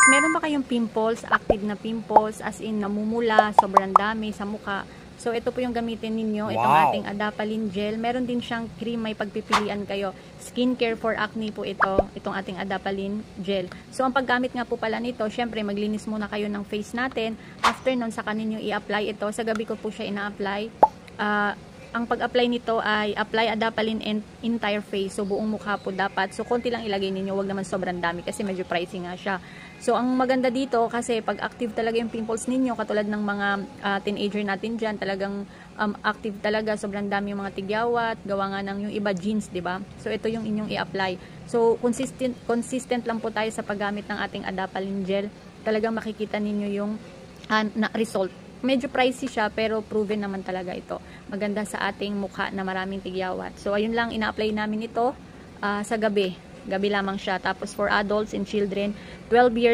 meron ba kayong pimples, active na pimples, as in namumula, sobrang dami sa mukha? So, ito po yung gamitin ninyo, itong ating Adapalene Gel. Meron din siyang cream, may pagpipilian kayo. Skincare for acne po ito, itong ating Adapalene Gel. So, ang paggamit nga po pala nito, syempre, maglinis muna kayo ng face natin. After nun, saka ninyo i-apply ito. Sa gabi ko po siya ina-apply. Ang pag-apply nito ay apply Adapalene entire face. So, buong mukha po dapat. So, konti lang ilagay ninyo. Huwag naman sobrang dami kasi medyo pricey nga siya. So, ang maganda dito kasi pag active talaga yung pimples ninyo, katulad ng mga teenager natin dyan, talagang active talaga. Sobrang dami yung mga tigyawat. Gawa nga ng yung iba jeans, diba? So, ito yung inyong i-apply. So, consistent lang po tayo sa paggamit ng ating Adapalene Gel. Talagang makikita ninyo yung result. Medyo pricey siya pero proven naman talaga ito. Maganda sa ating mukha na maraming tigyawat. So ayun lang, ina-apply namin ito sa gabi. Gabi lamang siya. Tapos for adults and children, 12 years